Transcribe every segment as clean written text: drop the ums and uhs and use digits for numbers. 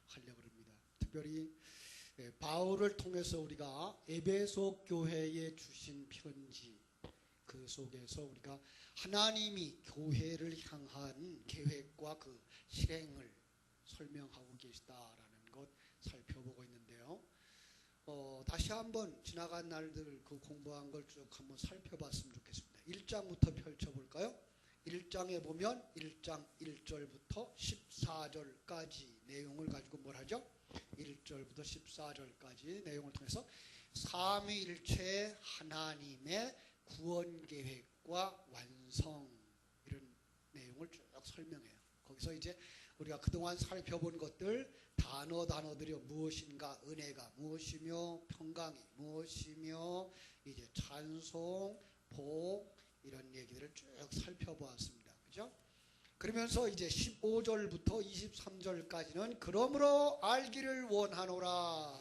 하려고 합니다. 특별히 바울을 통해서 우리가 에베소 교회에 주신 편지, 그 속에서 우리가 하나님이 교회를 향한 계획과 그 실행을 설명하고 계시다라는 것 살펴보고 있는데요. 다시 한번 지나간 날들 그 공부한 걸 쭉 한번 살펴봤으면 좋겠습니다. 1장부터 펼쳐볼까요? 1장에 보면 1장 1절부터 14절까지 내용을 가지고 뭘 하죠? 1절부터 14절까지 내용을 통해서 삼위일체 하나님의 구원 계획과 완성, 이런 내용을 쭉 설명해요. 거기서 이제 우리가 그동안 살펴본 것들, 단어들이 무엇인가, 은혜가 무엇이며, 평강이 무엇이며, 이제 찬송, 복, 이런 얘기들을 쭉 살펴보았습니다. 그죠? 그러면서 이제 15절부터 23절까지는 그러므로 알기를 원하노라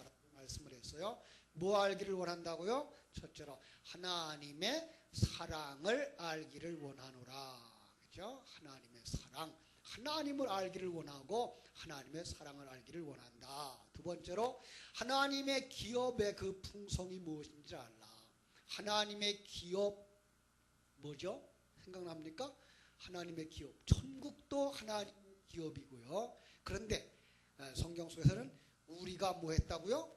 라고 말씀을 했어요. 뭐 알기를 원한다고요? 첫째로 하나님의 사랑을 알기를 원하노라. 그죠? 하나님의 사랑. 하나님을 알기를 원하고 하나님의 사랑을 알기를 원한다. 두 번째로 하나님의 기업의 그 풍성이 무엇인지 알라. 하나님의 기업 뭐죠? 생각납니까? 하나님의 기업. 천국도 하나님의 기업이고요. 그런데 성경 속에서는 우리가 뭐 했다고요?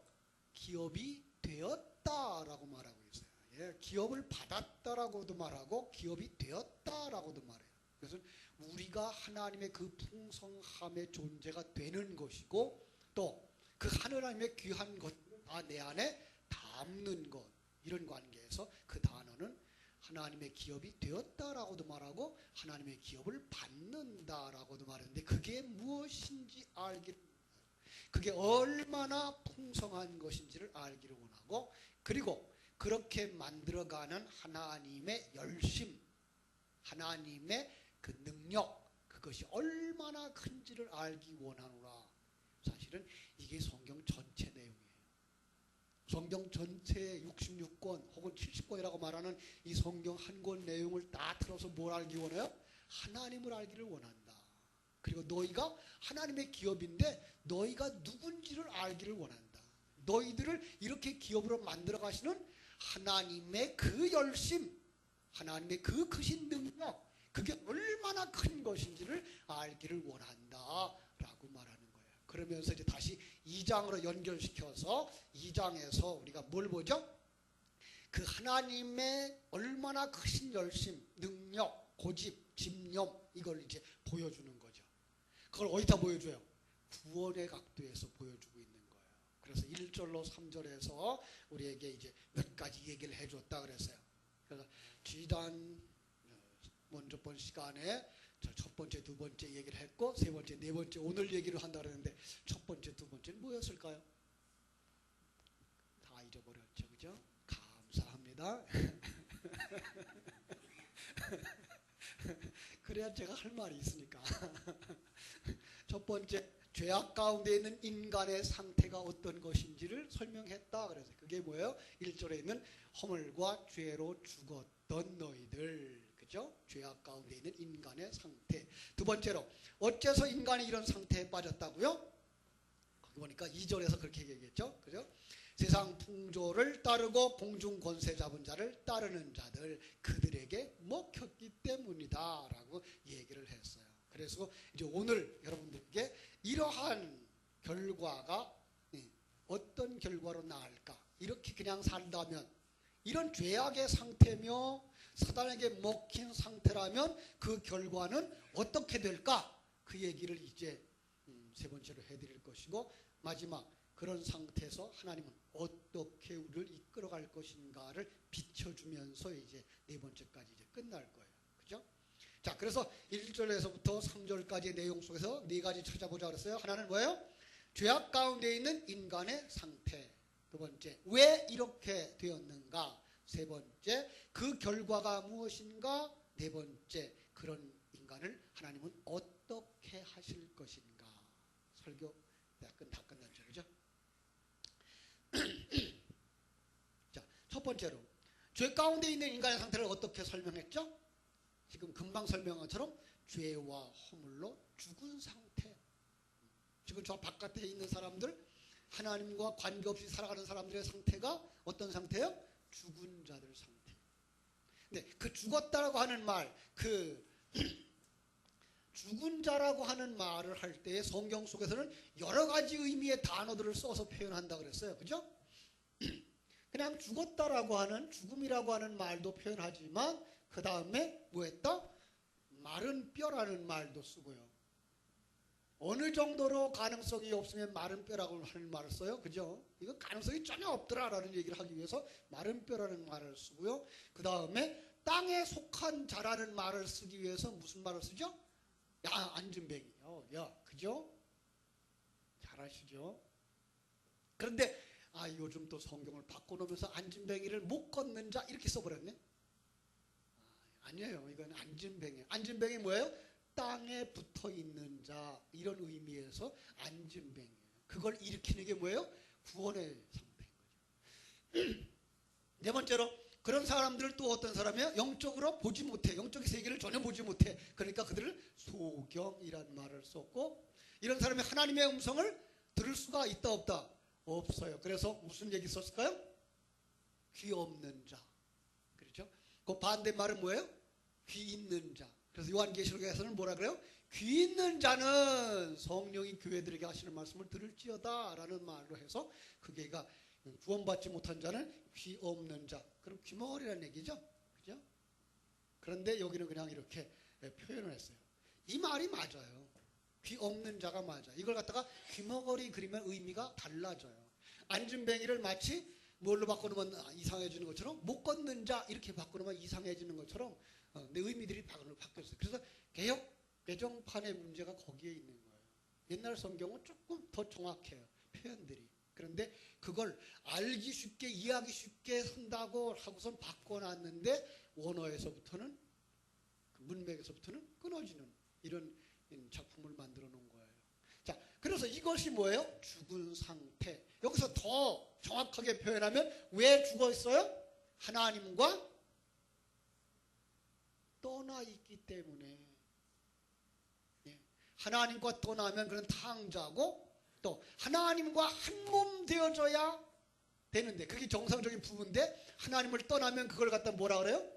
기업이 되었다라고 말하고 있어요. 예, 기업을 받았다라고도 말하고 기업이 되었다라고도 말해요. 그래서 우리가 하나님의 그 풍성함의 존재가 되는 것이고, 또 그 하나님의 귀한 것을 다 내 안에 담는 것, 이런 관계에서 그 단어는 하나님의 기업이 되었다라고도 말하고 하나님의 기업을 받는다라고도 말하는데, 그게 무엇인지 알기를, 그게 얼마나 풍성한 것인지를 알기를 원하고, 그리고 그렇게 만들어가는 하나님의 열심, 하나님의 그 능력, 그것이 얼마나 큰지를 알기 원하노라. 사실은 이게 성경 전체 내용이에요. 성경 전체의 66권 혹은 70권이라고 말하는 이 성경 한 권 내용을 다 틀어서 뭘 알기 원해요? 하나님을 알기를 원한다. 그리고 너희가 하나님의 기업인데 너희가 누군지를 알기를 원한다. 너희들을 이렇게 기업으로 만들어 가시는 하나님의 그 열심, 하나님의 그 크신 능력, 그게 얼마나 큰 것인지를 알기를 원한다라고 말하는 거예요. 그러면서 이제 다시 2장으로 연결시켜서 2장에서 우리가 뭘 보죠? 그 하나님의 얼마나 크신 열심, 능력, 고집, 집념, 이걸 이제 보여주는 거죠. 그걸 어디다 보여줘요? 구원의 각도에서 보여주고 있는 거예요. 그래서 1절로 3절에서 우리에게 이제 몇 가지 얘기를 해줬다 그랬어요. 그래서 지난 먼저 본 시간에 첫 번째, 두 번째 얘기를 했고, 세 번째, 네 번째 오늘 얘기를 한다 그랬는데, 첫 번째, 두 번째는 뭐였을까요? 다 잊어버렸죠, 그죠? 감사합니다. 그래야 제가 할 말이 있으니까. 첫 번째, 죄악 가운데 있는 인간의 상태가 어떤 것인지를 설명했다 그래서 그게 뭐예요? 1절에 있는 허물과 죄로 죽었던 너희들, 그죠? 죄악 가운데 있는 인간의 상태. 두 번째로, 어째서 인간이 이런 상태에 빠졌다고요? 거기 보니까 2절에서 그렇게 얘기했죠, 그죠? 세상 풍조를 따르고 공중 권세 잡은 자를 따르는 자들, 그들에게 먹혔기 때문이다 라고 얘기를 했어요. 그래서 이제 오늘 여러분들에게 이러한 결과가 어떤 결과로 나을까, 이렇게 그냥 산다면, 이런 죄악의 상태며 사단에게 먹힌 상태라면 그 결과는 어떻게 될까, 그 얘기를 이제 세 번째로 해드릴 것이고, 마지막 그런 상태에서 하나님은 어떻게 우리를 이끌어갈 것인가를 비춰주면서 이제 네 번째까지 이제 끝날 거예요. 그죠? 자, 그래서 1절에서부터 3절까지의 내용 속에서 네 가지 찾아보자 그랬어요. 하나는 뭐예요? 죄악 가운데 있는 인간의 상태. 두 번째, 왜 이렇게 되었는가? 세 번째, 그 결과가 무엇인가? 네 번째, 그런 인간을 하나님은 어떻게 하실 것인가? 설교 다 끝났죠, 그죠? 자, 첫 번째로 죄 가운데 있는 인간의 상태를 어떻게 설명했죠? 지금 금방 설명한 것처럼 죄와 허물로 죽은 상태. 지금 저 바깥에 있는 사람들, 하나님과 관계없이 살아가는 사람들의 상태가 어떤 상태예요? 죽은 자들 상태. 근데 그 죽었다라고 하는 말, 그 죽은 자라고 하는 말을 할 때 성경 속에서는 여러 가지 의미의 단어들을 써서 표현한다 그랬어요. 그죠? 그냥 죽었다라고 하는, 죽음이라고 하는 말도 표현하지만 그 다음에 뭐 했다? 마른 뼈라는 말도 쓰고요. 어느 정도로 가능성이 없으면 마른 뼈라고 하는 말을 써요. 그죠? 이거 가능성이 전혀 없더라라는 얘기를 하기 위해서 마른 뼈라는 말을 쓰고요. 그 다음에 땅에 속한 자라는 말을 쓰기 위해서 무슨 말을 쓰죠? 야, 안진뱅이요. 야, 그죠? 잘하시죠? 그런데 요즘 또 성경을 바꿔놓으면서 안진뱅이를 못 걷는 자 이렇게 써버렸네. 아니에요. 이건 안진뱅이. 안진뱅이 뭐예요? 땅에 붙어있는 자, 이런 의미에서 안진뱅이에요. 그걸 일으키는 게 뭐예요? 구원의 상태인 거죠. 네 번째로, 그런 사람들을 또 어떤 사람이에요? 영적으로 보지 못해. 영적인 세계를 전혀 보지 못해. 그러니까 그들을 소경이란 말을 썼고, 이런 사람이 하나님의 음성을 들을 수가 있다 없다? 없어요. 그래서 무슨 얘기 썼을까요? 귀 없는 자. 그렇죠? 그 반대말은 뭐예요? 귀 있는 자. 그래서 요한계시록에서는 뭐라 그래요? 귀 있는 자는 성령이 교회들에게 하시는 말씀을 들을지어다 라는 말로 해서 그게가 구원받지 못한 자는 귀 없는 자. 그럼 귀머거리라는 얘기죠. 그죠? 그런데 여기는 그냥 이렇게 표현을 했어요. 이 말이 맞아요. 귀 없는 자가 맞아. 이걸 갖다가 귀머거리 그리면 의미가 달라져요. 안진뱅이를 마치 뭘로 바꿔놓으면 이상해지는 것처럼, 못 걷는 자 이렇게 바꿔놓으면 이상해지는 것처럼 내 의미들이 바뀌었어요. 그래서 개정판의 문제가 거기에 있는 거예요. 옛날 성경은 조금 더 정확해요. 표현들이. 그런데 그걸 알기 쉽게, 이해하기 쉽게 한다고 하고선 바꿔놨는데 원어에서부터는, 문맥에서부터는 끊어지는 이런 작품을 만들어 놓은 거예요. 자, 그래서 이것이 뭐예요? 죽은 상태. 여기서 더 정확하게 표현하면 왜 죽었어요? 하나님과 떠나 있기 때문에. 하나님과 떠나면 그는 탕자고, 또 하나님과 한 몸 되어져야 되는데, 그게 정상적인 부분인데 하나님을 떠나면 그걸 갖다 뭐라 그래요?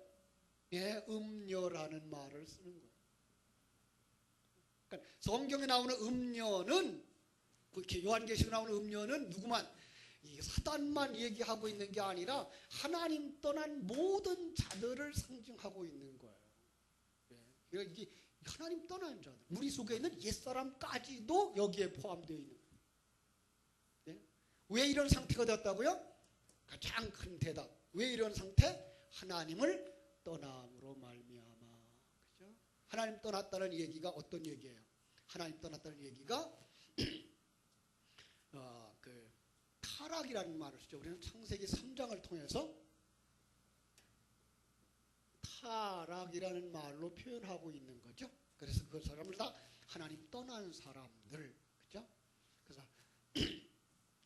음녀라는 말을 쓰는 거예요. 그러니까 성경에 나오는 음녀는, 그렇게 요한계시록에 나오는 음녀는 누구만, 사단만 얘기하고 있는 게 아니라 하나님 떠난 모든 자들을 상징하고 있는 거예요. 이게 하나님 떠난 자들, 우리 속에 있는 옛사람까지도 여기에 포함되어 있는 거예요. 왜 이런 상태가 되었다고요? 가장 큰 대답. 왜 이런 상태? 하나님을 떠남으로 말미암아. 그죠? 하나님 떠났다는 얘기가 어떤 얘기예요? 하나님 떠났다는 얘기가 타락이라는 말을 쓰죠. 우리는 창세기 3장을 통해서 타락이라는 말로 표현하고 있는 거죠. 그래서 그 사람을 다 하나님 떠난 사람들. 그죠? 그래서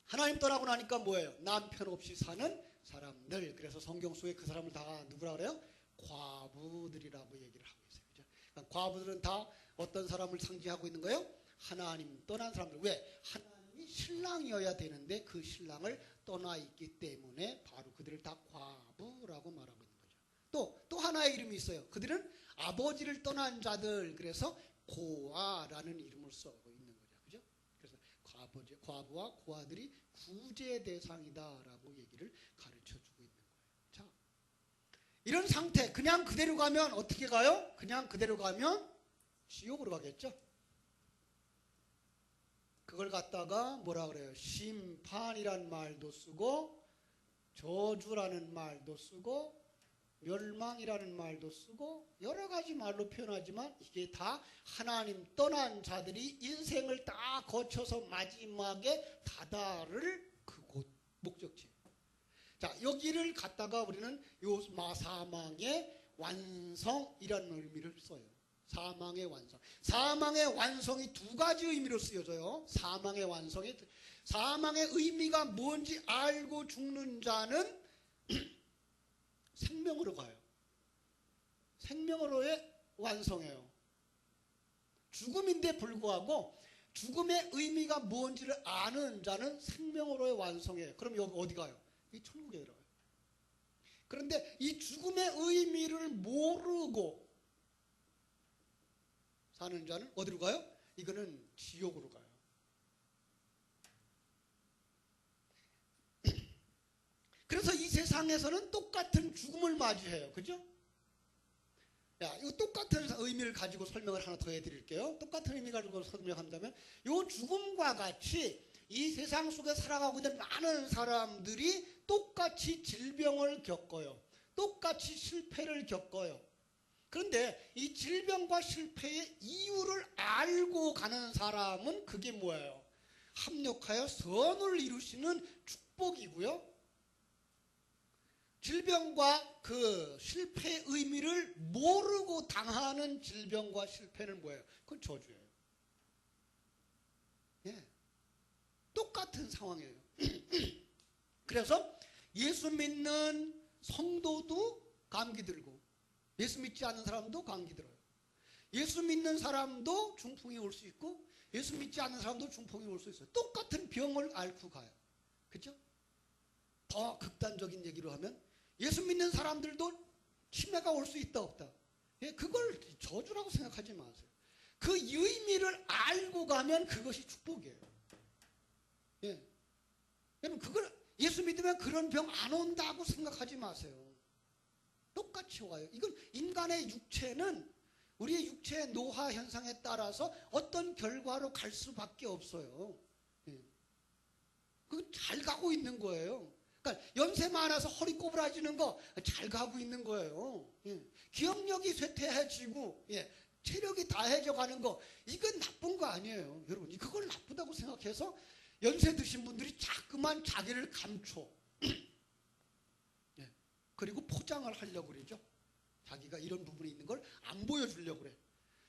하나님 떠나고 나니까 뭐예요? 남편 없이 사는 사람들. 그래서 성경 속에 그 사람을 다 누구라 그래요? 과부들이라고 얘기를 하고 있어요. 그죠? 그러니까 과부들은 다 어떤 사람을 상징하고 있는 거예요? 하나님 떠난 사람들. 왜? 하나님이 신랑이어야 되는데 그 신랑을 떠나 있기 때문에 바로 그들을 다 과부라고 말하고 있는 거죠. 또 하나의 이름이 있어요. 그들은 아버지를 떠난 자들. 그래서 고아라는 이름을 쓰고 있는 거죠. 그죠? 그래서 과부와 고아들이 구제 대상이다라고 얘기를 가르쳐주고 있는 거예요. 자, 이런 상태, 그냥 그대로 가면 어떻게 가요? 그냥 그대로 가면 지옥으로 가겠죠. 그걸 갖다가 뭐라 그래요? 심판이란 말도 쓰고, 저주라는 말도 쓰고, 멸망이라는 말도 쓰고, 여러 가지 말로 표현하지만 이게 다 하나님 떠난 자들이 인생을 다 거쳐서 마지막에 다다를 그곳, 목적지. 자, 여기를 갖다가 우리는 요 사망의 완성이라는 의미를 써요. 사망의 완성. 사망의 완성이 두 가지 의미로 쓰여져요. 사망의 완성이, 사망의 의미가 뭔지 알고 죽는 자는 생명으로 가요. 생명으로의 완성이에요. 죽음인데 불구하고 죽음의 의미가 뭔지를 아는 자는 생명으로의 완성이에요. 그럼 여기 어디 가요? 이 천국에 들어가요. 그런데 이 죽음의 의미를 모르고 사는 자는 어디로 가요? 이거는 지옥으로 가요. 그래서 이 세상에서는 똑같은 죽음을 맞이해요. 그죠? 야, 이거 똑같은 의미를 가지고 설명을 하나 더 해드릴게요. 똑같은 의미 가지고 설명한다면, 이 죽음과 같이 이 세상 속에 살아가고 있는 많은 사람들이 똑같이 질병을 겪어요. 똑같이 실패를 겪어요. 그런데 이 질병과 실패의 이유를 알고 가는 사람은 그게 뭐예요? 합력하여 선을 이루시는 축복이고요. 질병과 그 실패의 의미를 모르고 당하는 질병과 실패는 뭐예요? 그건 저주예요. 예. 똑같은 상황이에요. 그래서 예수 믿는 성도도 감기 들고, 예수 믿지 않는 사람도 감기 들어요. 예수 믿는 사람도 중풍이 올 수 있고, 예수 믿지 않는 사람도 중풍이 올 수 있어요. 똑같은 병을 앓고 가요. 그죠? 더 극단적인 얘기로 하면, 예수 믿는 사람들도 치매가 올 수 있다 없다. 예, 그걸 저주라고 생각하지 마세요. 그 의미를 알고 가면 그것이 축복이에요. 예. 여러분, 그걸 예수 믿으면 그런 병 안 온다고 생각하지 마세요. 똑같이 와요. 이건 인간의 육체는 우리의 육체의 노화 현상에 따라서 어떤 결과로 갈 수밖에 없어요. 예. 그건 잘 가고 있는 거예요. 그러니까 연세 많아서 허리 꼬부라지는 거 잘 가고 있는 거예요. 예. 기억력이 쇠퇴해지고, 예. 체력이 다해져 가는 거, 이건 나쁜 거 아니에요. 여러분, 그걸 나쁘다고 생각해서 연세 드신 분들이 자꾸만 자기를 감춰. 예. 그리고 포장을 하려고 그러죠. 자기가 이런 부분이 있는 걸 안 보여주려고 그래.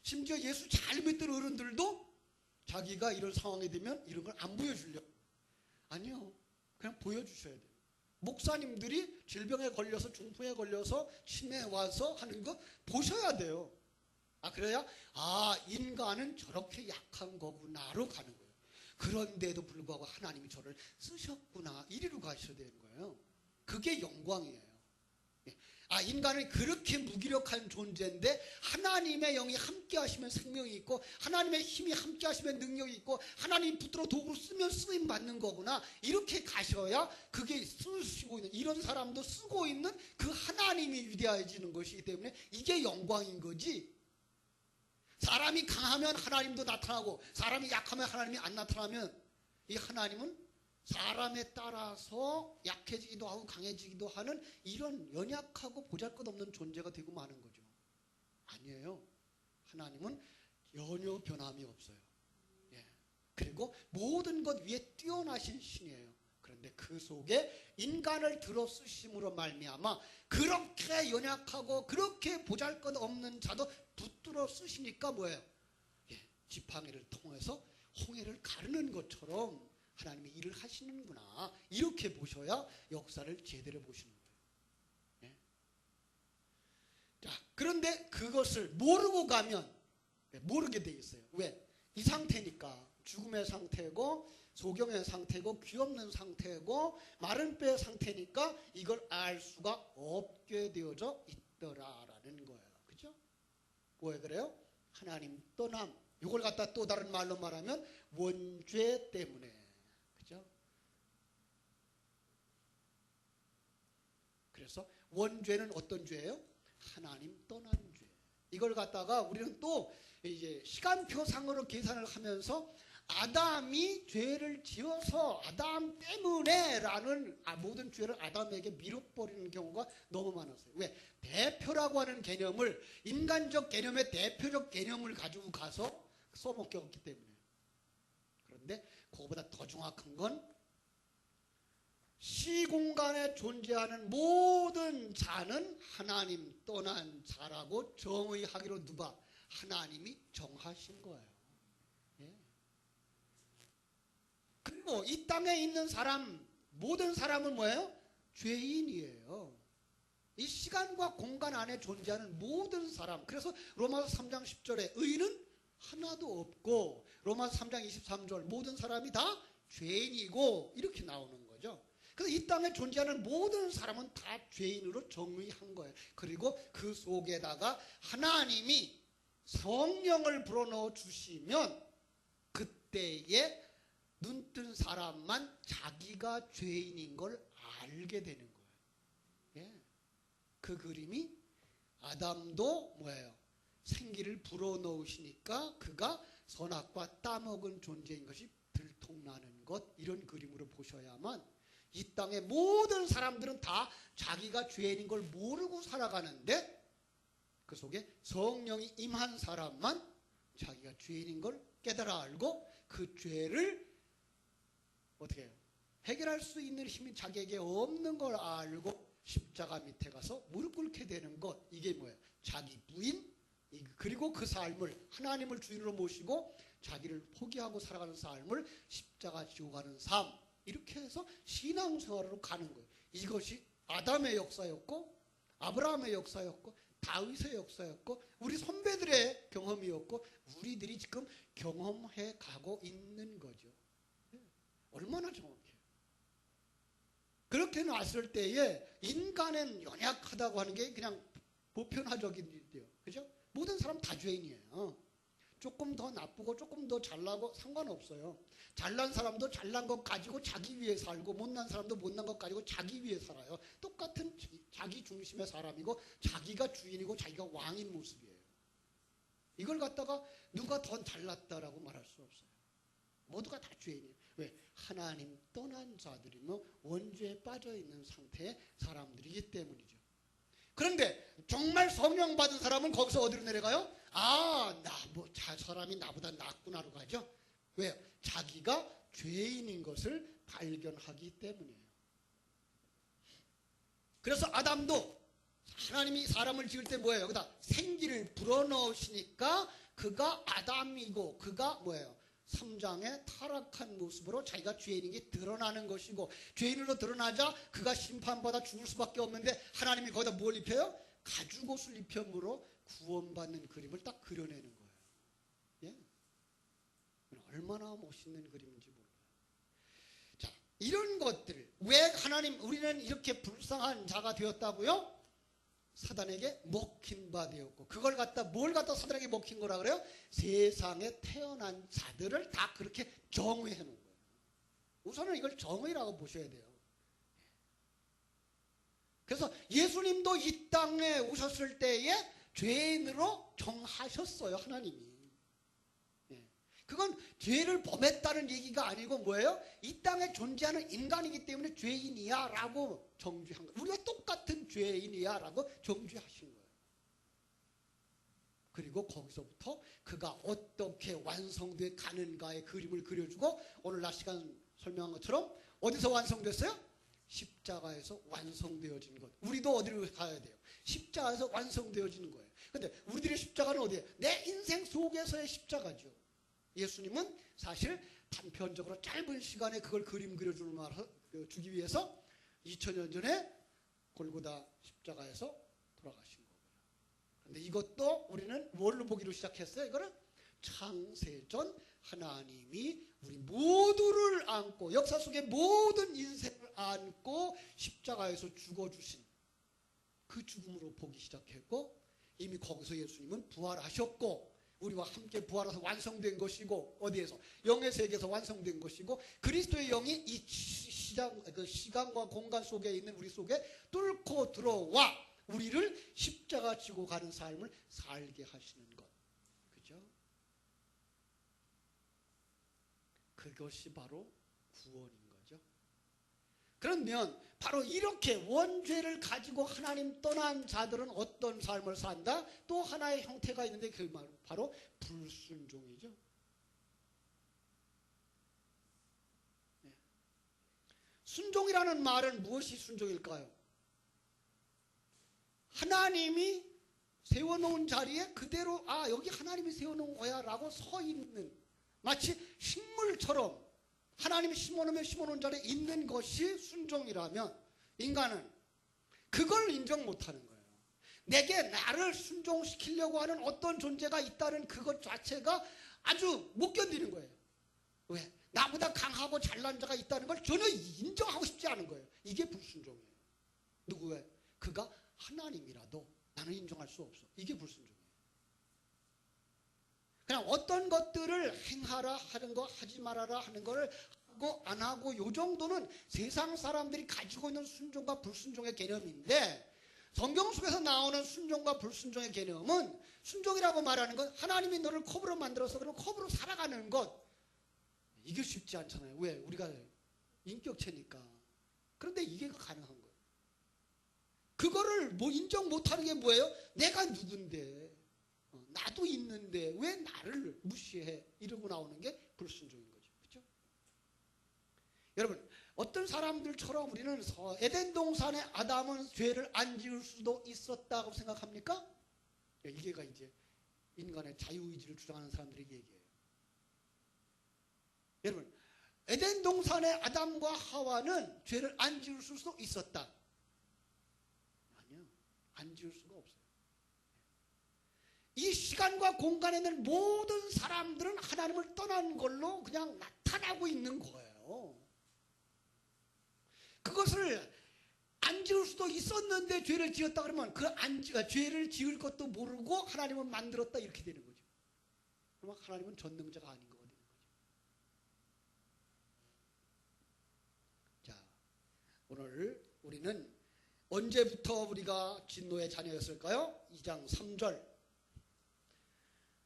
심지어 예수 잘 믿던 어른들도 자기가 이런 상황이 되면 이런 걸 안 보여주려고. 아니요. 그냥 보여주셔야 돼요. 목사님들이 질병에 걸려서, 중풍에 걸려서 치매에 와서 하는 거 보셔야 돼요. 아, 그래야 인간은 저렇게 약한 거구나로 가는 거예요. 그런데도 불구하고 하나님이 저를 쓰셨구나, 이리로 가셔야 되는 거예요. 그게 영광이에요. 인간은 그렇게 무기력한 존재인데 하나님의 영이 함께 하시면 생명이 있고, 하나님의 힘이 함께 하시면 능력이 있고, 하나님 붙들어 도구로 쓰면 쓰임 받는 거구나, 이렇게 가셔야 그게 쓰시고 있는, 이런 사람도 쓰고 있는 그 하나님이 위대해지는 것이기 때문에 이게 영광인 거지. 사람이 강하면 하나님도 나타나고, 사람이 약하면 하나님이 안 나타나면, 이 하나님은 사람에 따라서 약해지기도 하고 강해지기도 하는 이런 연약하고 보잘것없는 존재가 되고 마는 거죠. 아니에요. 하나님은 전혀 변함이 없어요. 예. 그리고 모든 것 위에 뛰어나신 신이에요. 그런데 그 속에 인간을 들어 쓰심으로 말미암아 그렇게 연약하고 그렇게 보잘것없는 자도 붙들어 쓰시니까 뭐예요? 예. 지팡이를 통해서 홍해를 가르는 것처럼 하나님이 일을 하시는구나, 이렇게 보셔야 역사를 제대로 보시는 거예요. 예? 자, 그런데 그것을 모르고 가면 모르게 돼 있어요. 왜? 이 상태니까. 죽음의 상태고, 소경의 상태고, 귀 없는 상태고, 마른 뼈의 상태니까 이걸 알 수가 없게 되어져 있더라라는 거예요. 그죠? 왜 그래요? 하나님 떠남. 이걸 갖다 또 다른 말로 말하면 원죄 때문에. 그래서 원죄는 어떤 죄예요? 하나님 떠난 죄. 이걸 갖다가 우리는 또 이제 시간표상으로 계산을 하면서 아담이 죄를 지어서 아담 때문에라는 모든 죄를 아담에게 밀어버리는 경우가 너무 많았어요. 왜? 대표라고 하는 개념을, 인간적 개념의 대표적 개념을 가지고 가서 써먹겼기 때문에. 그런데 그거보다 더 정확한 건 시공간에 존재하는 모든 자는 하나님 떠난 자라고 정의하기로 누가? 하나님이 정하신 거예요. 예. 그리고 이 땅에 있는 사람, 모든 사람은 뭐예요? 죄인이에요. 이 시간과 공간 안에 존재하는 모든 사람. 그래서 로마서 3장 10절에 의인은 하나도 없고 로마서 3장 23절 모든 사람이 다 죄인이고 이렇게 나오는 거죠. 그래서 이 땅에 존재하는 모든 사람은 다 죄인으로 정의한 거예요. 그리고 그 속에다가 하나님이 성령을 불어넣어 주시면 그때에 눈뜬 사람만 자기가 죄인인 걸 알게 되는 거예요. 예. 그 그림이 아담도 뭐예요? 생기를 불어넣으시니까 그가 선악과 따먹은 존재인 것이 들통나는 것, 이런 그림으로 보셔야만 이 땅의 모든 사람들은 다 자기가 죄인인 걸 모르고 살아가는데 그 속에 성령이 임한 사람만 자기가 죄인인 걸 깨달아 알고 그 죄를 어떻게 해요? 해결할 수 있는 힘이 자기에게 없는 걸 알고 십자가 밑에 가서 무릎 꿇게 되는 것, 이게 뭐예요? 자기 부인, 그리고 그 삶을 하나님을 주인으로 모시고 자기를 포기하고 살아가는 삶을 십자가 지고 가는 삶, 이렇게 해서 신앙생활로 가는 거예요. 이것이 아담의 역사였고 아브라함의 역사였고 다윗의 역사였고 우리 선배들의 경험이었고 우리들이 지금 경험해 가고 있는 거죠. 얼마나 정확해요. 그렇게 놨을 때에 인간은 연약하다고 하는 게 그냥 보편화적인 일이에요. 그죠? 모든 사람 다 죄인이에요. 조금 더 나쁘고 조금 더 잘나고 상관없어요. 잘난 사람도 잘난 것 가지고 자기 위해 살고 못난 사람도 못난 것 가지고 자기 위해 살아요. 똑같은 자기 중심의 사람이고 자기가 주인이고 자기가 왕인 모습이에요. 이걸 갖다가 누가 더 잘났다라고 말할 수 없어요. 모두가 다 죄인이에요. 왜? 하나님 떠난 자들이며 원죄에 빠져있는 상태의 사람들이기 때문이죠. 그런데 정말 성령 받은 사람은 거기서 어디로 내려가요? 아, 사람이 나보다 낫구나로 가죠. 왜요? 자기가 죄인인 것을 발견하기 때문이에요. 그래서 아담도 하나님이 사람을 지을 때 뭐예요? 여기다 생기를 불어넣으시니까 그가 아담이고 그가 뭐예요? 3장의 타락한 모습으로 자기가 죄인인 게 드러나는 것이고 죄인으로 드러나자 그가 심판받아 죽을 수밖에 없는데 하나님이 거기다 뭘 입혀요? 가죽옷을 입혀므로 구원받는 그림을 딱 그려내는 거예요. 예? 얼마나 멋있는 그림인지 몰라요. 자, 이런 것들 왜 하나님 우리는 이렇게 불쌍한 자가 되었다고요? 사단에게 먹힌 바 되었고 그걸 갖다 뭘 갖다 사단에게 먹힌 거라 그래요? 세상에 태어난 자들을 다 그렇게 정의해 놓은 거예요. 우선은 이걸 정의라고 보셔야 돼요. 그래서 예수님도 이 땅에 오셨을 때에 죄인으로 정하셨어요. 하나님이. 그건 죄를 범했다는 얘기가 아니고 뭐예요? 이 땅에 존재하는 인간이기 때문에 죄인이야 라고 정죄한 거예요. 우리가 똑같은 죄인이야 라고 정죄하신 거예요. 그리고 거기서부터 그가 어떻게 완성돼 가는가의 그림을 그려주고 오늘 낮 시간 설명한 것처럼 어디서 완성됐어요? 십자가에서 완성되어진 것. 우리도 어디로 가야 돼요? 십자가에서 완성되어지는 거예요. 근데 우리들의 십자가는 어디예요? 내 인생 속에서의 십자가죠. 예수님은 사실 단편적으로 짧은 시간에 그걸 그림 그려주기 위해서 2000년 전에 골고다 십자가에서 돌아가신 거고요. 그런데 이것도 우리는 뭘로 보기로 시작했어요? 이거는 창세전 하나님이 우리 모두를 안고 역사 속의 모든 인생을 안고 십자가에서 죽어주신 그 죽음으로 보기 시작했고 이미 거기서 예수님은 부활하셨고 우리와 함께 부활해서 완성된 것이고 어디에서? 영의 세계에서 완성된 것이고 그리스도의 영이 이 시간과 공간 속에 있는 우리 속에 뚫고 들어와 우리를 십자가 지고 가는 삶을 살게 하시는 것. 그죠? 그것이 바로 구원인 거죠. 그러면 바로 이렇게 원죄를 가지고 하나님 떠난 자들은 어떤 삶을 산다? 또 하나의 형태가 있는데 그 말 바로 불순종이죠. 네. 순종이라는 말은 무엇이 순종일까요? 하나님이 세워놓은 자리에 그대로 여기 하나님이 세워놓은 거야 라고 서 있는 마치 식물처럼 하나님이 심어놓은 자리에 있는 것이 순종이라면 인간은 그걸 인정 못하는 거예요. 내게 나를 순종시키려고 하는 어떤 존재가 있다는 그것 자체가 아주 못 견디는 거예요. 왜? 나보다 강하고 잘난 자가 있다는 걸 전혀 인정하고 싶지 않은 거예요. 이게 불순종이에요. 누구의? 그가 하나님이라도 나는 인정할 수 없어. 이게 불순종이에요. 그냥 어떤 것들을 행하라 하는 거, 하지 말아라 하는 거를 하고 안 하고 요 정도는 세상 사람들이 가지고 있는 순종과 불순종의 개념인데, 성경 속에서 나오는 순종과 불순종의 개념은, 순종이라고 말하는 건 하나님이 너를 컵으로 만들어서 그럼 컵으로 살아가는 것, 이게 쉽지 않잖아요. 왜? 우리가 인격체니까. 그런데 이게 가능한 거예요. 그거를 뭐 인정 못하는 게 뭐예요? 내가 누군데, 나도 있는데 왜 나를 무시해? 이러고 나오는 게 불순종인 거죠. 그렇죠? 여러분, 어떤 사람들처럼 우리는 에덴 동산의 아담은 죄를 안 지을 수도 있었다고 생각합니까? 이게 이제 인간의 자유의지를 주장하는 사람들의 얘기예요. 여러분, 에덴 동산의 아담과 하와는 죄를 안 지을 수도 있었다. 아니요, 안 지을 수가 없어요. 이 시간과 공간에 있는 모든 사람들은 하나님을 떠난 걸로 그냥 나타나고 있는 거예요. 그것을 안 지을 수도 있었는데 죄를 지었다 그러면 죄를 지을 것도 모르고 하나님을 만들었다 이렇게 되는 거죠. 그러면 하나님은 전능자가 아닌 거가 되는 거죠. 자, 오늘 우리는 언제부터 우리가 진노의 자녀였을까요? 2장 3절.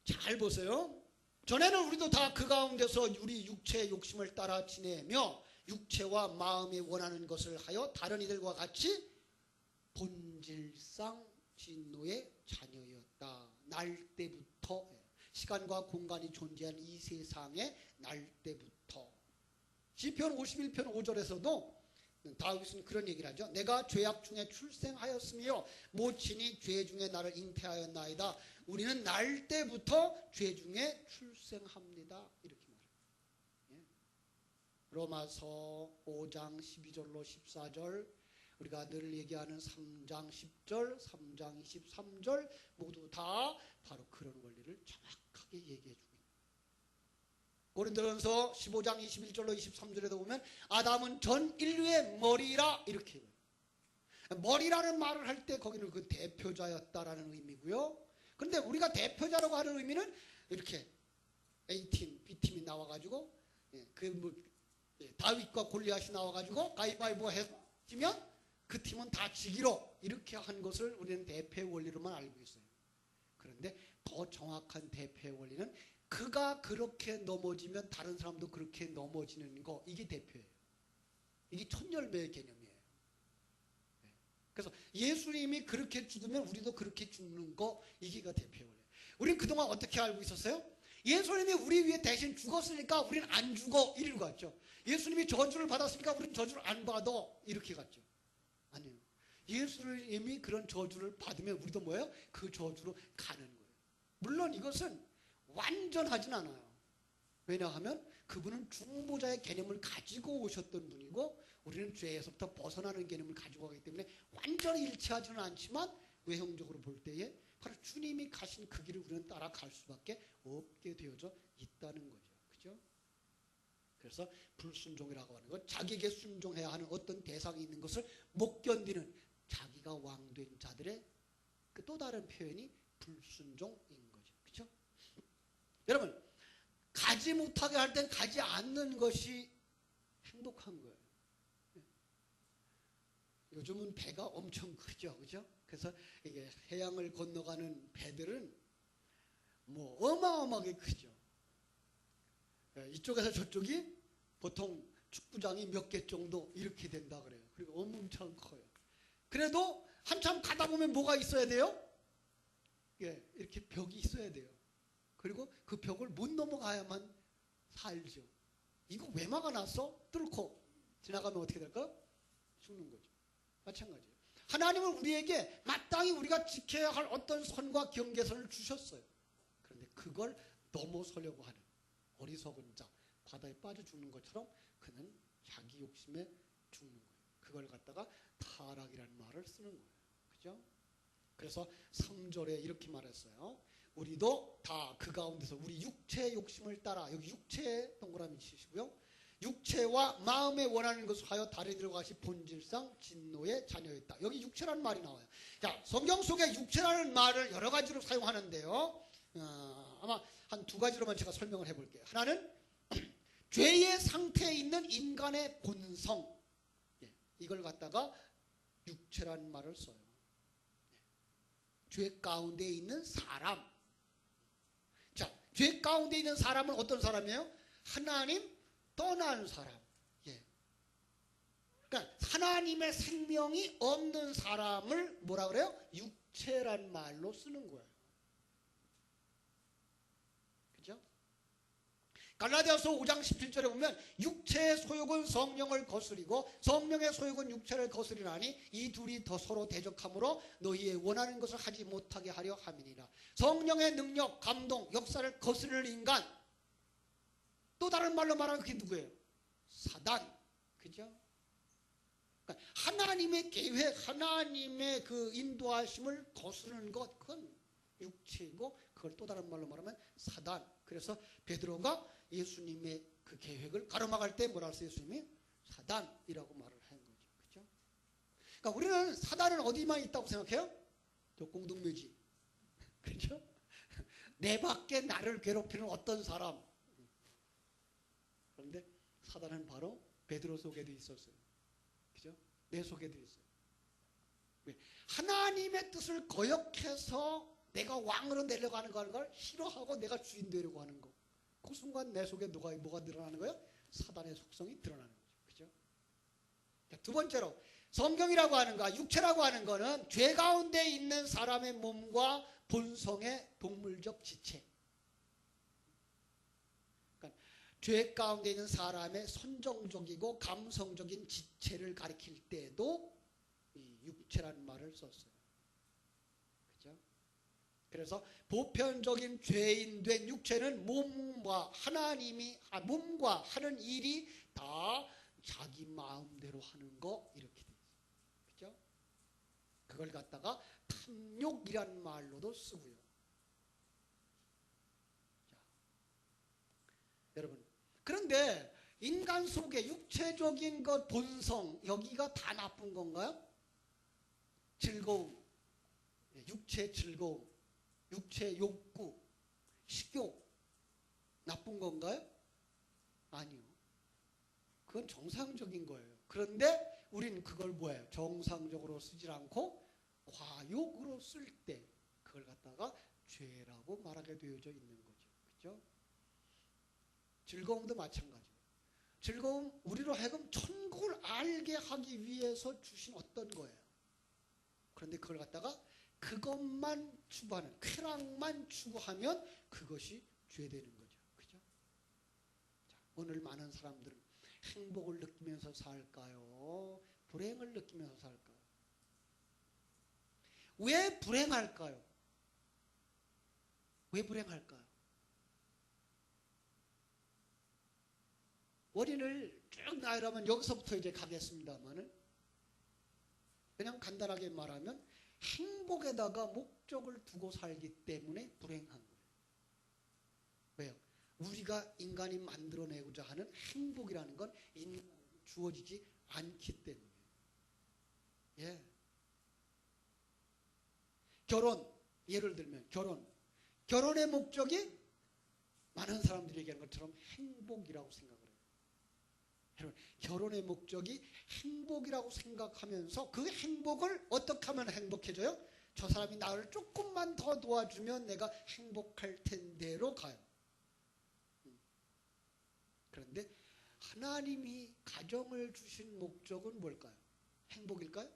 잘 보세요. 전에는 우리도 다 그 가운데서 우리 육체의 욕심을 따라 지내며 육체와 마음이 원하는 것을 하여 다른 이들과 같이 본질상 진노의 자녀였다. 날 때부터, 시간과 공간이 존재한 이 세상에 날 때부터. 시편 51편 5절에서도 다윗은 그런 얘기를 하죠. 내가 죄악 중에 출생하였으며 모친이 죄 중에 나를 잉태하였나이다. 우리는 날 때부터 죄 중에 출생합니다. 이렇게 말해요. 로마서 5장 12절로 14절, 우리가 늘 얘기하는 3장 10절, 3장 23절 모두 다 바로 그런 원리를 정확하게 얘기해 주고 있습니다. 고린도전서 15장 21절로 23절에도 보면 아담은 전 인류의 머리라 이렇게 해요. 머리라는 말을 할 때 거기는 그 대표자였다라는 의미고요. 그런데 우리가 대표자라고 하는 의미는 이렇게 A팀, B팀이 나와가지고 다윗과 골리앗이 나와가지고 가위바위보 해서 지면 그 팀은 다 지기로 이렇게 한 것을 우리는 대패 원리로만 알고 있어요. 그런데 더 정확한 대패 원리는 그가 그렇게 넘어지면 다른 사람도 그렇게 넘어지는 거, 이게 대표예요. 이게 천열매의 개념이에요. 그래서 예수님이 그렇게 죽으면 우리도 그렇게 죽는 거, 이게가 대표 원리예요. 우린 그동안 어떻게 알고 있었어요? 예수님이 우리 위해 대신 죽었으니까 우리는 안 죽어, 이리로 갔죠. 예수님이 저주를 받았으니까 우리는 저주를 안 받아, 이렇게 갔죠. 아니에요. 예수님이 그런 저주를 받으면 우리도 뭐예요? 그 저주로 가는 거예요. 물론 이것은 완전하진 않아요. 왜냐하면 그분은 중보자의 개념을 가지고 오셨던 분이고 우리는 죄에서부터 벗어나는 개념을 가지고 가기 때문에 완전히 일치하지는 않지만 외형적으로 볼 때에 바로 주님이 가신 그 길을 우리는 따라갈 수밖에 없게 되어져 있다는 거죠. 그죠? 그래서 불순종이라고 하는 건 자기에게 순종해야 하는 어떤 대상이 있는 것을 못 견디는 자기가 왕된 자들의 그 또 다른 표현이 불순종인 거죠. 그렇죠? 여러분, 가지 못하게 할 땐 가지 않는 것이 행복한 거예요. 요즘은 배가 엄청 크죠. 그죠? 그래서 이게 해양을 건너가는 배들은 뭐 어마어마하게 크죠. 이쪽에서 저쪽이 보통 축구장이 몇 개 정도 이렇게 된다 그래요. 그리고 엄청 커요. 그래도 한참 가다 보면 뭐가 있어야 돼요? 예, 이렇게 벽이 있어야 돼요. 그리고 그 벽을 못 넘어가야만 살죠. 이거 왜 막아놨어? 뚫고 지나가면 어떻게 될까? 죽는 거죠. 마찬가지예요. 하나님은 우리에게 마땅히 우리가 지켜야 할 어떤 선과 경계선을 주셨어요. 그런데 그걸 넘어서려고 하는 어리석은 자, 바다에 빠져 죽는 것처럼 그는 자기 욕심에 죽는 거예요. 그걸 갖다가 타락이라는 말을 쓰는 거예요. 그죠? 그래서 3절에 이렇게 말했어요. 우리도 다 그 가운데서 우리 육체의 욕심을 따라, 여기 육체 동그라미 치시고요. 육체와 마음에 원하는 것을 하여 다른 일과 같이 본질상 진노의 자녀였다. 여기 육체라는 말이 나와요. 자, 성경 속에 육체라는 말을 여러 가지로 사용하는데요. 아마 한 두 가지로만 제가 설명을 해볼게요. 하나는 죄의 상태에 있는 인간의 본성, 이걸 갖다가 육체라는 말을 써요. 죄 가운데 있는 사람. 자, 죄 가운데 있는 사람은 어떤 사람이에요? 하나님 떠난 사람. 그러니까 하나님의 생명이 없는 사람을 뭐라 그래요? 육체란 말로 쓰는 거예요. 그죠? 갈라디아서 5장 17절에 보면 육체의 소욕은 성령을 거스리고 성령의 소욕은 육체를 거스리나니 이 둘이 더 서로 대적하므로 너희의 원하는 것을 하지 못하게 하려 함이니라. 성령의 능력, 감동, 역사를 거스르는 인간, 또 다른 말로 말하면 그게 누구예요? 사단. 그죠? 그러니까 하나님의 계획, 하나님의 그 인도하심을 거스르는 것, 그건 육체이고, 그걸 또 다른 말로 말하면 사단. 그래서 베드로가 예수님의 그 계획을 가로막을 때 뭐라 했어요? 예수님이 사단이라고 말을 한 거죠. 그죠? 그러니까 우리는 사단은 어디만 있다고 생각해요? 저 공동묘지. 그죠? 내 밖에 나를 괴롭히는 어떤 사람. 그런데 사단은 바로 베드로 속에도 있었어요. 그죠? 내 속에도 있어요. 왜? 하나님의 뜻을 거역해서 내가 왕으로 내려가는 걸 싫어하고 내가 주인 되려고 하는 거. 그 순간 내 속에 뭐가 드러나는 거예요? 사단의 속성이 드러나는 거죠. 그죠? 자, 두 번째로 성경이라고 하는 거, 육체라고 하는 거는 죄 가운데 있는 사람의 몸과 본성의 동물적 지체. 그러니까 죄 가운데 있는 사람의 선정적이고 감성적인 지체를 가리킬 때도 이 육체라는 말을 썼어요. 그죠? 그래서 보편적인 죄인 된 육체는 몸과 하는 일이 다 자기 마음대로 하는 거 이렇게 돼 있어요. 그죠? 그걸 갖다가 탐욕이란 말로도 쓰고요. 자, 여러분, 그런데 인간 속에 육체적인 것 본성, 여기가 다 나쁜 건가요? 즐거움, 육체 즐거움, 육체 욕구, 식욕, 나쁜 건가요? 아니요. 그건 정상적인 거예요. 그런데 우린 그걸 뭐예요? 정상적으로 쓰질 않고 과욕으로 쓸 때 그걸 갖다가 죄라고 말하게 되어져 있는 거죠. 그죠? 즐거움도 마찬가지예요. 즐거움, 우리로 하여금 천국을 알게 하기 위해서 주신 어떤 거예요. 그런데 그걸 갖다가 그것만 추구하는, 쾌락만 추구하면 그것이 죄되는 거죠. 그죠? 자, 오늘 많은 사람들은 행복을 느끼면서 살까요? 불행을 느끼면서 살까요? 왜 불행할까요? 왜 불행할까요? 원인을 쭉 나열하면 여기서부터 이제 가겠습니다만은 그냥 간단하게 말하면 행복에다가 목적을 두고 살기 때문에 불행한 거예요. 왜요? 우리가 인간이 만들어내고자 하는 행복이라는 건 인간에게 주어지지 않기 때문이에요. 예. 결혼, 예를 들면 결혼의 목적이 많은 사람들이 얘기하는 것처럼 행복이라고 생각을 해요. 여러분, 결혼의 목적이 행복이라고 생각하면서 그 행복을 어떻게 하면 행복해져요? 저 사람이 나를 조금만 더 도와주면 내가 행복할 텐데로 가요. 그런데 하나님이 가정을 주신 목적은 뭘까요? 행복일까요?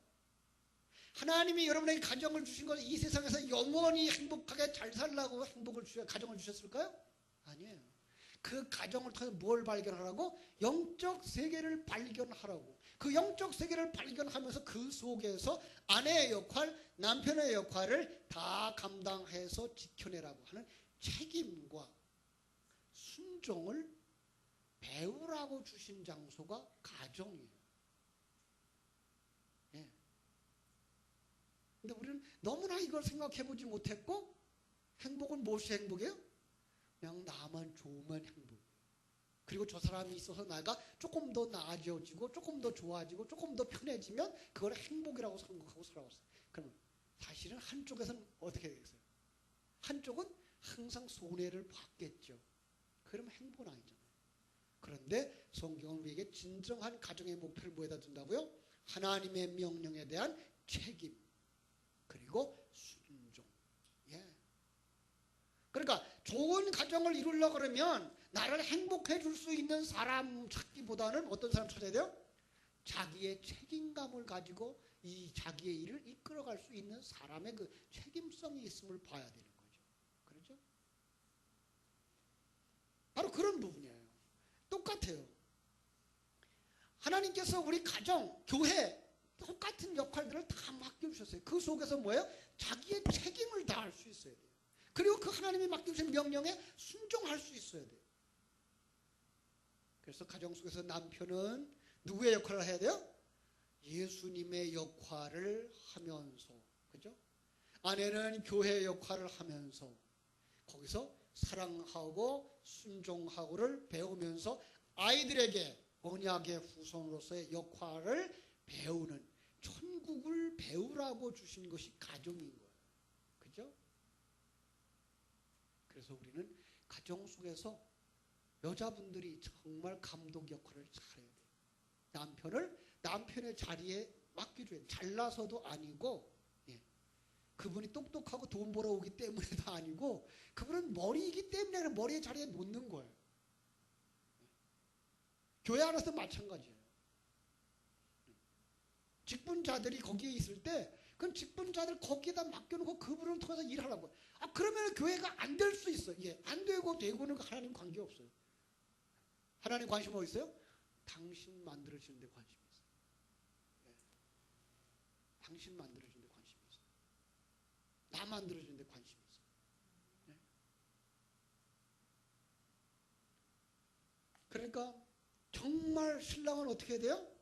하나님이 여러분에게 가정을 주신 것은 이 세상에서 영원히 행복하게 잘 살라고 가정을 주셨을까요? 아니에요. 그 가정을 통해서 뭘 발견하라고? 영적 세계를 발견하라고. 그 영적 세계를 발견하면서 그 속에서 아내의 역할, 남편의 역할을 다 감당해서 지켜내라고 하는 책임과 순종을 배우라고 주신 장소가 가정이에요. 예. 근데 우리는 너무나 이걸 생각해보지 못했고 행복은 무엇이 행복이에요? 그냥 나만 좋으면 행복. 그리고 저 사람이 있어서 내가 조금 더 나아지고 조금 더 좋아지고 조금 더 편해지면 그걸 행복이라고 생각하고 살아왔어요. 그러면 사실은 한쪽에서는 어떻게 되겠어요? 한쪽은 항상 손해를 받겠죠. 그러면 행복은 아니잖아요. 그런데 성경은 우리에게 진정한 가정의 목표를 뭐에다 둔다고요? 하나님의 명령에 대한 책임 그리고 순종. 예. 그러니까 좋은 가정을 이루려고 그러면 나를 행복해 줄 수 있는 사람 찾기보다는 어떤 사람 찾아야 돼요? 자기의 책임감을 가지고 이 자기의 일을 이끌어갈 수 있는 사람의 그 책임성이 있음을 봐야 되는 거죠. 그렇죠? 바로 그런 부분이에요. 똑같아요. 하나님께서 우리 가정, 교회 똑같은 역할들을 다 맡겨주셨어요. 그 속에서 뭐예요? 자기의 책임을 다할 수 있어야 돼요. 그리고 그 하나님이 맡겨주신 명령에 순종할 수 있어야 돼요. 그래서 가정 속에서 남편은 누구의 역할을 해야 돼요? 예수님의 역할을 하면서, 그죠? 아내는 교회의 역할을 하면서 거기서 사랑하고 순종하고를 배우면서 아이들에게 언약의 후손으로서의 역할을 배우는 천국을 배우라고 주신 것이 가정인 거예요. 그죠? 그래서 우리는 가정 속에서 여자분들이 정말 감독 역할을 잘해야 돼요. 남편을 남편의 자리에 맡겨줘야 돼요. 잘나서도 아니고, 예. 그분이 똑똑하고 돈 벌어오기 때문에도 아니고, 그분은 머리이기 때문에 머리의 자리에 놓는 거예요. 교회 안에서 마찬가지예요. 직분자들이 거기에 있을 때, 그럼 직분자들 거기에다 맡겨놓고 그분을 통해서 일하라고. 아, 그러면 교회가 안 될 수 있어요. 예, 안 되고 되고는 하나님 관계없어요. 하나님 관심 어디 있어요? 당신 만들어주는 데 관심이 있어요. 예. 당신 만들어주는 데 관심이 있어요. 나 만들어주는 데 관심이 있어요. 예. 그러니까 정말 신랑은 어떻게 해야 돼요?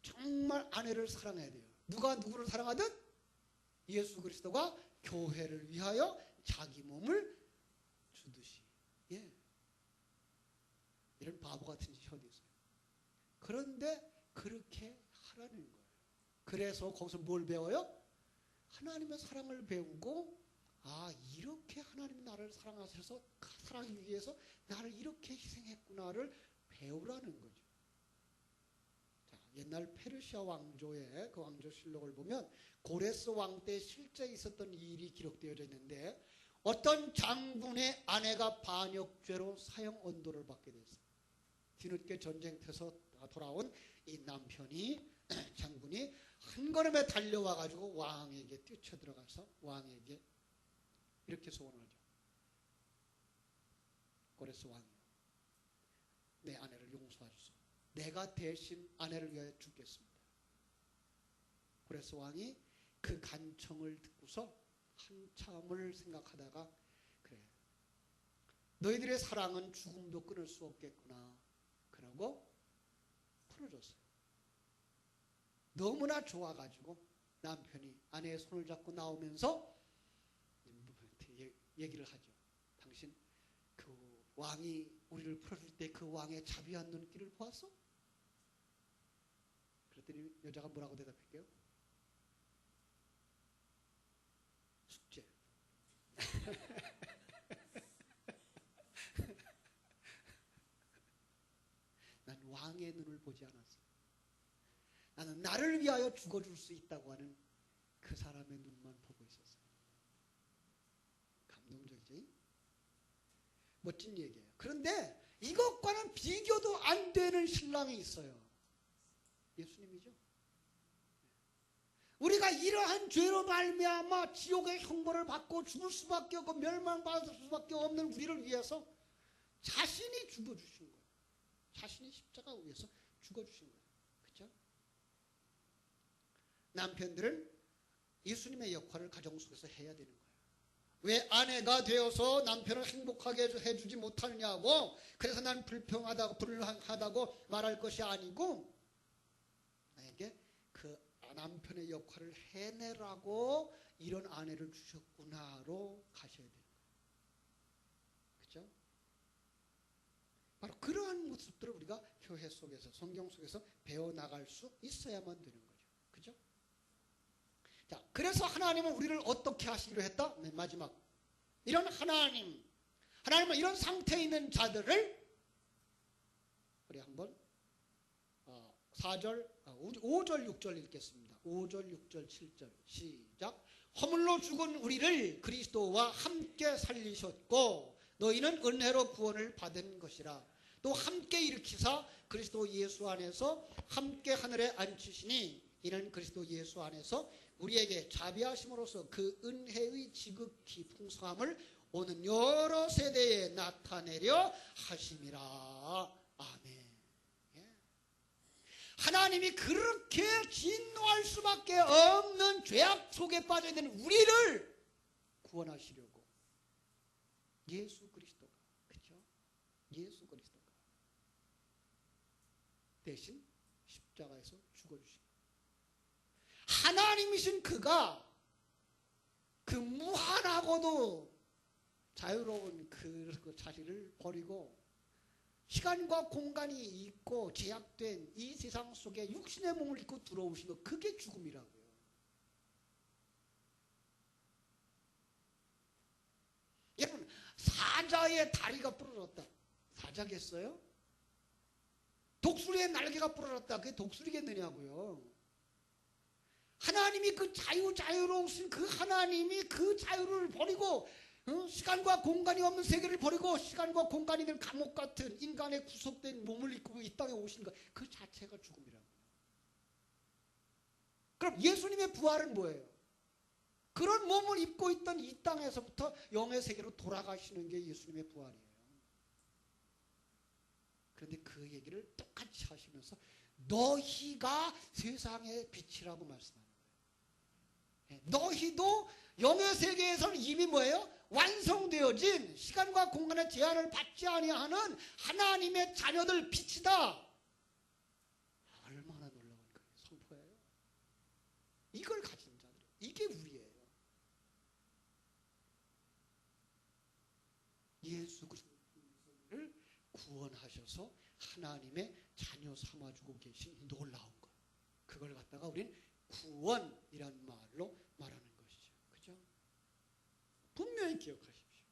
정말 아내를 사랑해야 돼요. 누가 누구를 사랑하든 예수 그리스도가 교회를 위하여 자기 몸을 주듯이. 예. 이런 바보 같은 짓이 어디 있어요. 그런데 그렇게 하라는 거예요. 그래서 거기서 뭘 배워요? 하나님의 사랑을 배우고, 아, 이렇게 하나님이 나를 사랑하셔서 사랑하기 위해서 나를 이렇게 희생했구나를 배우라는 거죠. 자, 옛날 페르시아 왕조의 그 왕조실록을 보면 고레스 왕 때 실제 있었던 일이 기록되어져 있는데, 어떤 장군의 아내가 반역죄로 사형 언도를 받게 됐어요. 뒤늦게 전쟁터에서 돌아온 이 남편이, 장군이 한 걸음에 달려와 가지고 왕에게 뛰쳐들어가서 왕에게 이렇게 소원을 하죠. 고레스 왕이요, 내 아내를 용서하소서. 내가 대신 아내를 위하여 죽겠습니다. 고레스 왕이 그 간청을 듣고서 한참을 생각하다가, 그래, 너희들의 사랑은 죽음도 끊을 수 없겠구나, 그러고 풀어줬어요. 너무나 좋아가지고 남편이 아내의 손을 잡고 나오면서 얘기를 하죠. 당신 그 왕이 우리를 풀어줄 때 그 왕의 자비한 눈길을 보았어? 그랬더니 여자가 뭐라고 대답할게요? 숙제. 난 왕의 눈을 보지 않았어. 나는 나를 위하여 죽어줄 수 있다고 하는 그 사람의 눈만 보고 있었어요. 감동적이지? 멋진 얘기예요. 그런데 이것과는 비교도 안 되는 신랑이 있어요. 예수님이죠. 우리가 이러한 죄로 말미암아 지옥의 형벌을 받고 죽을 수밖에 없고 멸망받을 수밖에 없는 우리를 위해서 자신이 죽어주신 거예요. 자신이 십자가 위에서 죽어주신 거예요. 그렇죠? 남편들은 예수님의 역할을 가정 속에서 해야 되는 거예요. 왜 아내가 되어서 남편을 행복하게 해주지 못하느냐고, 그래서 난 불평하다고 불행하다고 말할 것이 아니고, 나에게 그 남편의 역할을 해내라고 이런 아내를 주셨구나로 가셔야 돼요. 그렇죠? 바로 그러한 모습들을 우리가 교회 속에서, 성경 속에서 배워나갈 수 있어야만 되는 거죠. 그죠? 자, 그래서 하나님은 우리를 어떻게 하시기로 했다? 네, 마지막. 이런 하나님은 이런 상태에 있는 자들을 우리 한번 5절, 6절 읽겠습니다. 5절, 6절, 7절 시작. 허물로 죽은 우리를 그리스도와 함께 살리셨고 너희는 은혜로 구원을 받은 것이라. 또 함께 일으키사 그리스도 예수 안에서 함께 하늘에 앉히시니 이는 그리스도 예수 안에서 우리에게 자비하심으로써 그 은혜의 지극히 풍성함을 오는 여러 세대에 나타내려 하심이라. 아멘. 하나님이 그렇게 진노할 수밖에 없는 죄악 속에 빠져 있는 우리를 구원하시려고 예수 그리스도가, 그렇죠? 예수 그리스도가 대신 십자가에서 죽어주신 하나님이신 그가 그 무한하고도 자유로운 그 자리를 버리고 시간과 공간이 있고 제약된 이 세상 속에 육신의 몸을 입고 들어오신 것, 그게 죽음이라고요. 여러분, 사자의 다리가 부러졌다. 사자겠어요? 독수리의 날개가 부러졌다. 그게 독수리겠느냐고요. 하나님이 그 자유로우신 그 하나님이 그 자유를 버리고 시간과 공간이 없는 세계를 버리고 시간과 공간이 있는 감옥 같은 인간의 구속된 몸을 입고 이 땅에 오신 것, 그 자체가 죽음이라고요. 그럼 예수님의 부활은 뭐예요? 그런 몸을 입고 있던 이 땅에서부터 영의 세계로 돌아가시는 게 예수님의 부활이에요. 그런데 그 얘기를 똑같이 하시면서 너희가 세상의 빛이라고 말씀하는 거예요. 너희도 영의 세계에서는 이미 뭐예요? 완성되어진 시간과 공간의 제한을 받지 아니하는 하나님의 자녀들 빛이다. 얼마나 놀라운 선포예요. 이걸 가진 자들, 이게 우리예요. 예수 그리스도를 구원하셔서 하나님의 자녀 삼아주고 계신 놀라운 것, 그걸 갖다가 우린 구원이란 말로 말하는 것이죠. 그죠? 분명히 기억하십시오.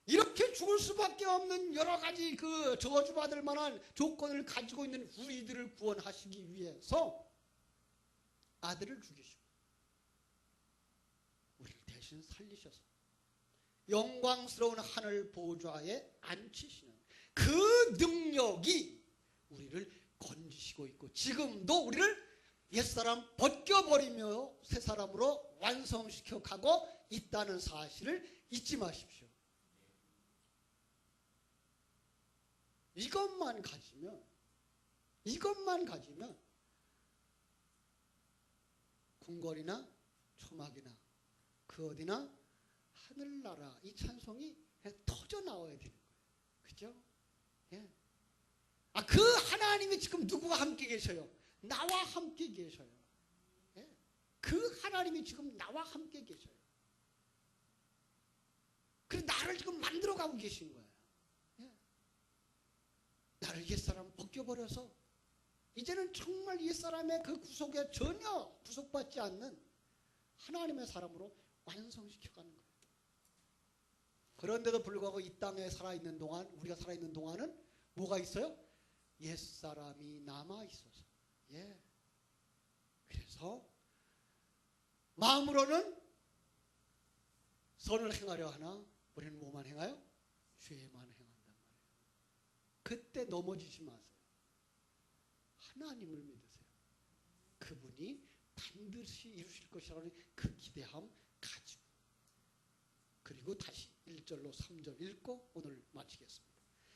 이렇게 죽을 수밖에 없는 여러 가지 그 저주받을 만한 조건을 가지고 있는 우리들을 구원하시기 위해서 아들을 죽이시고 우리를 대신 살리셔서 영광스러운 하늘 보좌에 앉히시는 그 능력이 우리를 건지시고 있고 지금도 우리를 옛사람 벗겨버리며 새사람으로 완성시켜 가고 있다는 사실을 잊지 마십시오. 이것만 가지면 궁궐이나 초막이나 그 어디나 하늘나라 이 찬송이 터져 나와야 되는 거예요. 그죠? 예. 그 하나님이 지금 누구와 함께 계셔요? 나와 함께 계셔요. 예. 그 하나님이 지금 나와 함께 계셔요. 그래서 나를 지금 만들어가고 계신 거예요. 예. 나를 옛사람 벗겨버려서 이제는 정말 옛사람의 그 구속에 전혀 구속받지 않는 하나님의 사람으로 완성시켜가는 거예요. 그런데도 불구하고 이 땅에 살아있는 동안, 우리가 살아있는 동안은 뭐가 있어요? 옛사람이 남아있어서. 예. 그래서 마음으로는 선을 행하려 하나 우리는 뭐만 행하여? 죄만 행한단 말이에요. 그때 넘어지지 마세요. 하나님을 믿으세요. 그분이 반드시 이루실 것이라는 그 기대함 가지고, 그리고 다시 1절로 3절 읽고 오늘 마치겠습니다.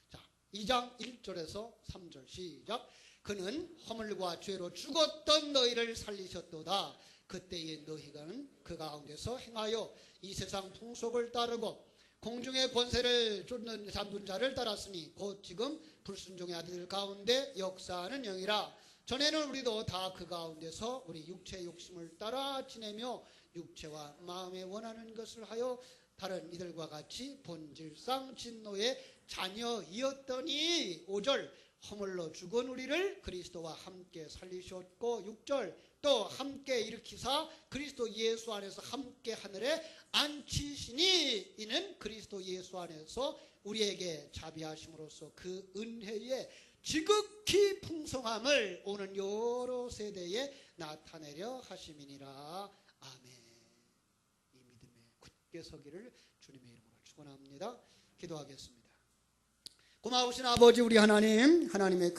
자, 2장 1절에서 3절 시작. 그는 허물과 죄로 죽었던 너희를 살리셨도다. 그때에 너희는 그 가운데서 행하여 이 세상 풍속을 따르고 공중의 권세를 잡는 자를 따랐으니 곧 지금 불순종의 아들 가운데 역사하는 영이라. 전에는 우리도 다 그 가운데서 우리 육체의 욕심을 따라 지내며 육체와 마음에 원하는 것을 하여 다른 이들과 같이 본질상 진노의 자녀이었더니 5절 허물로 죽은 우리를 그리스도와 함께 살리셨고 6절 또 함께 일으키사 그리스도 예수 안에서 함께 하늘에 앉히시니 이는 그리스도 예수 안에서 우리에게 자비하심으로써 그 은혜의 지극히 풍성함을 오는 여러 세대에 나타내려 하심이니라. 아멘. 이 믿음에 굳게 서기를 주님의 이름으로 축원합니다. 기도하겠습니다. 고마우신 아버지 우리 하나님, 하나님의